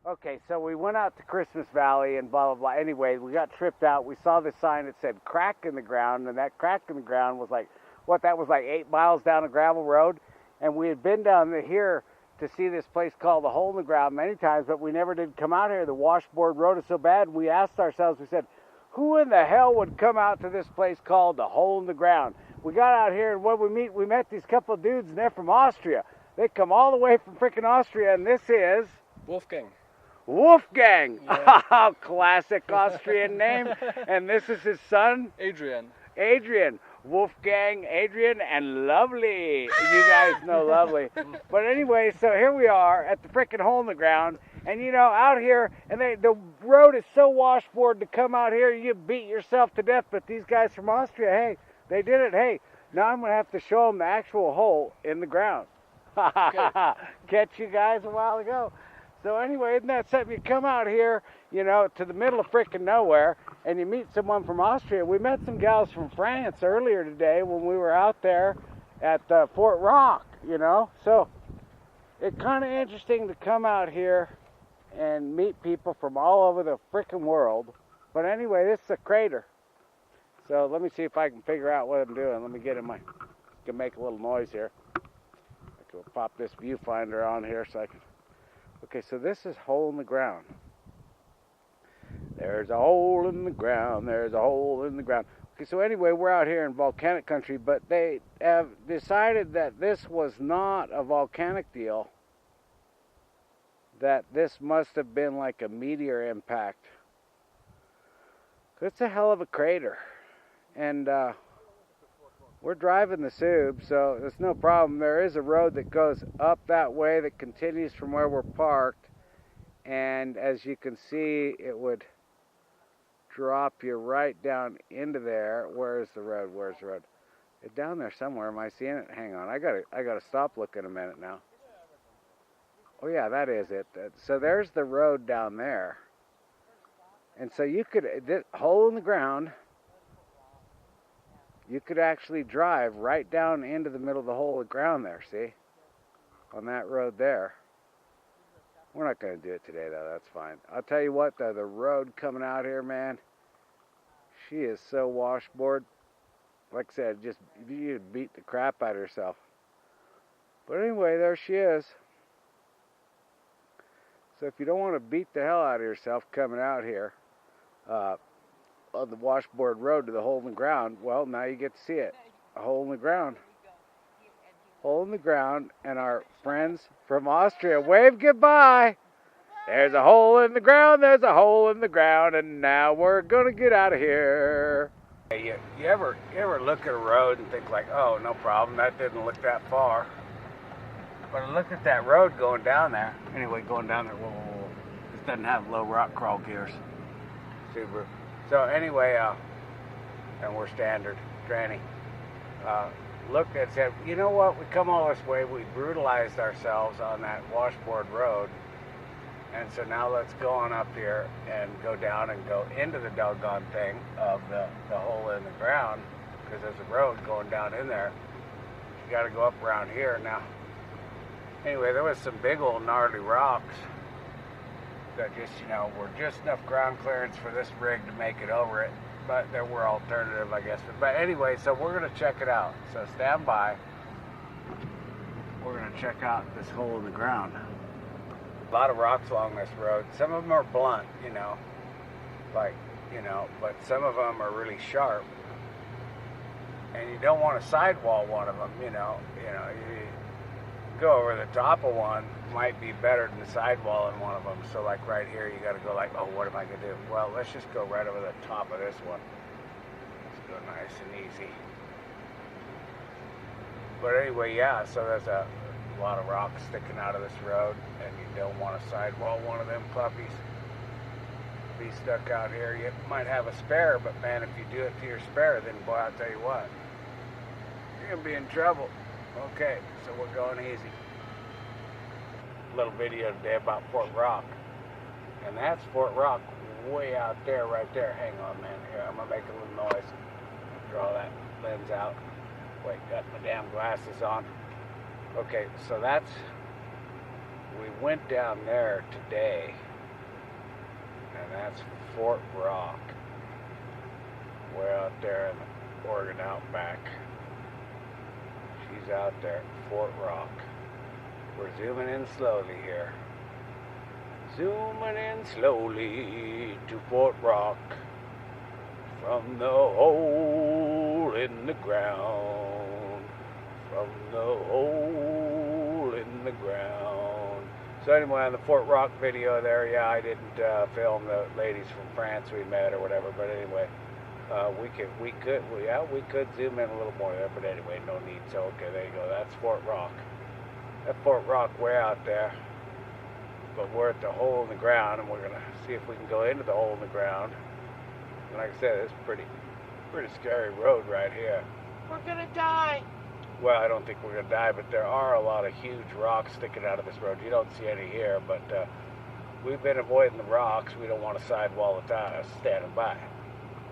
Okay, so we went out to Christmas Valley and blah, blah, blah. Anyway, we got tripped out. We saw this sign that said crack in the ground, and that crack in the ground was like, that was like 8 miles down a gravel road. And we had been down here to see this place called the Hole in the Ground many times, but we never did come out here. The washboard road is so bad, we asked ourselves, we said, who in the hell would come out to this place called the Hole in the Ground? We got out here, and what we met these couple of dudes, and they're from Austria. They come all the way from freaking Austria, and this is... Wolfgang. Wolfgang! Yeah. Classic Austrian name. And this is his son? Adrian. Adrian. Wolfgang, Adrian, and Lovely. You guys know Lovely. But anyway, so here we are at the freaking Hole in the Ground. And you know, out here, and the road is so washboard to come out here, you beat yourself to death. But these guys from Austria, hey, they did it. Hey, now I'm going to have to show them the actual hole in the ground. Catch you guys a while ago. So anyway, isn't that something? You come out here, you know, to the middle of freaking nowhere, and you meet someone from Austria. We met some gals from France earlier today when we were out there at Fort Rock, you know. So it's kind of interesting to come out here and meet people from all over the freaking world. But anyway, this is a crater. So let me see if I can figure out what I'm doing. Let me get in my, can make a little noise here. I can pop this viewfinder on here so I can. Okay, so this is Hole in the Ground. There's a hole in the ground, there's a hole in the ground. Okay, so anyway, we're out here in volcanic country, but they have decided that this was not a volcanic deal, that this must have been like a meteor impact. It's a hell of a crater. And we're driving the Sub, so there's no problem. There is a road that goes up that way that continues from where we're parked. And as you can see, it would drop you right down into there. Where's the road? Where's the road? It's down there somewhere. Am I seeing it? Hang on. I gotta stop looking a minute now. Oh yeah, that is it. So there's the road down there. And so you could, this hole in the ground, you could actually drive right down into the middle of the hole of ground there, see? On that road there. We're not going to do it today, though. That's fine. I'll tell you what, though. The road coming out here, man, she is so washboard. Like I said, just you'd beat the crap out of yourself. But anyway, there she is. So if you don't want to beat the hell out of yourself coming out here, on the washboard road to the hole in the ground, well, now you get to see it. A hole in the ground. Hole in the ground, and our friends from Austria wave goodbye. There's a hole in the ground, there's a hole in the ground, and now we're gonna get out of here. You ever look at a road and think like, oh, no problem, that didn't look that far. But look at that road going down there. Anyway, going down there, whoa. This doesn't have low rock crawl gears. Subaru. So anyway, and we're standard, tranny. Looked and said, you know what, we come all this way, we brutalized ourselves on that washboard road, and so now let's go on up here and go down and go into the doggone thing of the hole in the ground, because there's a road going down in there. You got to go up around here. Now, anyway, there was some big old gnarly rocks that just, you know, were just enough ground clearance for this rig to make it over it. But there were alternative, I guess. But anyway, so we're going to check it out. So stand by. We're going to check out this hole in the ground. A lot of rocks along this road. Some of them are blunt, you know. Like, you know, but some of them are really sharp. And you don't want to sidewall one of them, you know. You go over the top of one might be better than the sidewall in one of them. So like right here, you got to go like, oh, what am I going to do? Well, let's just go right over the top of this one. Let's go nice and easy. But anyway, yeah, so there's a lot of rocks sticking out of this road, and you don't want to sidewall one of them puppies. Be stuck out here. You might have a spare, but man, if you do it to your spare, then boy, I'll tell you what, you're going to be in trouble. Okay, so we're going easy. Little video today about Fort Rock. And that's Fort Rock way out there, right there. Hang on, man. Here, I'm going to make a little noise. Draw that lens out. Wait, got my damn glasses on. Okay, so that's, we went down there today That's Fort Rock. We're out there in the Oregon Outback. She's out there at Fort Rock. We're zooming in slowly here. Zooming in slowly to Fort Rock. From the hole in the ground. From the hole in the ground. So anyway, on the Fort Rock video there, yeah, I didn't film the ladies from France we met or whatever, but anyway, we could zoom in a little more there, but anyway, no need. So okay, there you go. That's Fort Rock. That Fort Rock way out there, but we're at the hole in the ground, and we're gonna see if we can go into the hole in the ground. And like I said, it's pretty scary road right here. We're gonna die. Well, I don't think we're going to die, but there are a lot of huge rocks sticking out of this road. You don't see any here, but we've been avoiding the rocks. We don't want a sidewall of tires standing by.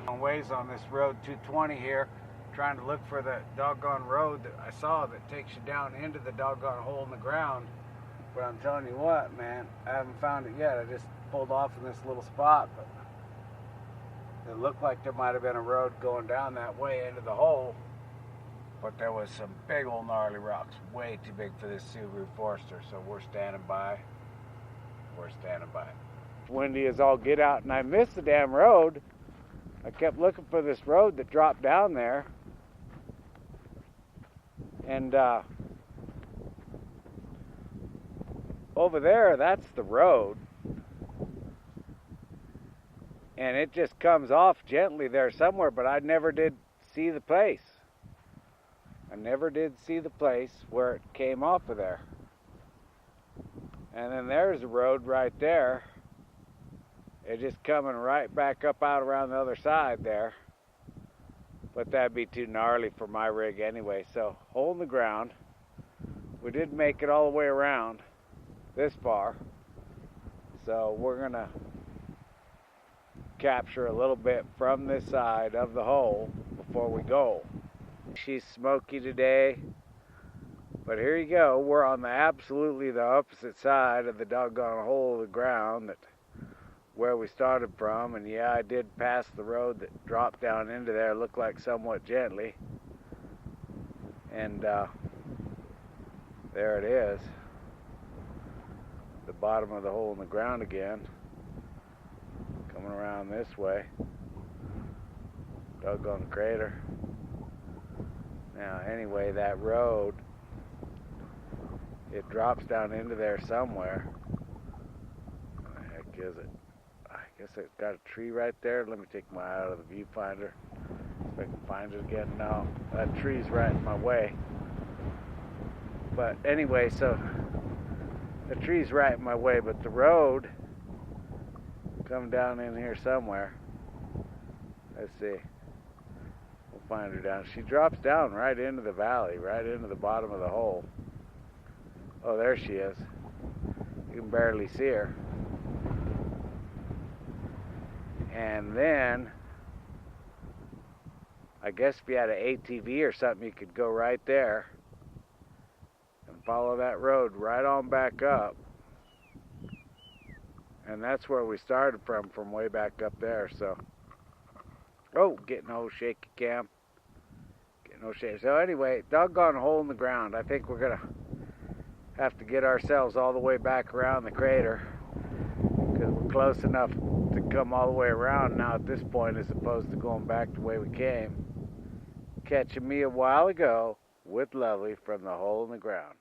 Long ways on this road 220 here, trying to look for the doggone road that I saw that takes you down into the doggone hole in the ground. But I'm telling you what, man, I haven't found it yet. I just pulled off in this little spot, but it looked like there might have been a road going down that way into the hole. But there was some big old gnarly rocks, way too big for this Subaru Forester, so we're standing by. We're standing by. Windy as all get out, and I missed the damn road. I kept looking for this road that dropped down there. And over there, that's the road. And it just comes off gently there somewhere, but I never did see the place. I never did see the place where it came off of there. And then there's a road right there. It's just coming right back up out around the other side there. But that'd be too gnarly for my rig anyway. So, hole in the ground. We did make it all the way around this far. So we're gonna capture a little bit from this side of the hole before we go. She's smoky today, but here you go. We're on the absolutely the opposite side of the doggone hole of the ground that where we started from. And yeah, I did pass the road that dropped down into there, looked like somewhat gently. And there it is, the bottom of the hole in the ground again, coming around this way. Doggone crater. Now, anyway, that road, it drops down into there somewhere. What the heck is it? I guess it's got a tree right there. Let me take my eye out of the viewfinder. If I can find it again. No, that tree's right in my way. But anyway, so the tree's right in my way, but the road come down in here somewhere. Let's see. We'll find her down. She drops down right into the valley, right into the bottom of the hole. Oh, there she is. You can barely see her. And then, I guess if you had an ATV or something, you could go right there and follow that road right on back up. And that's where we started from way back up there. So, oh, getting a whole shaky cam. Getting no shaky. So anyway, doggone hole in the ground. I think we're gonna have to get ourselves all the way back around the crater because we're close enough to come all the way around now at this point as opposed to going back the way we came. Catching me a while ago with Lovely from the hole in the ground.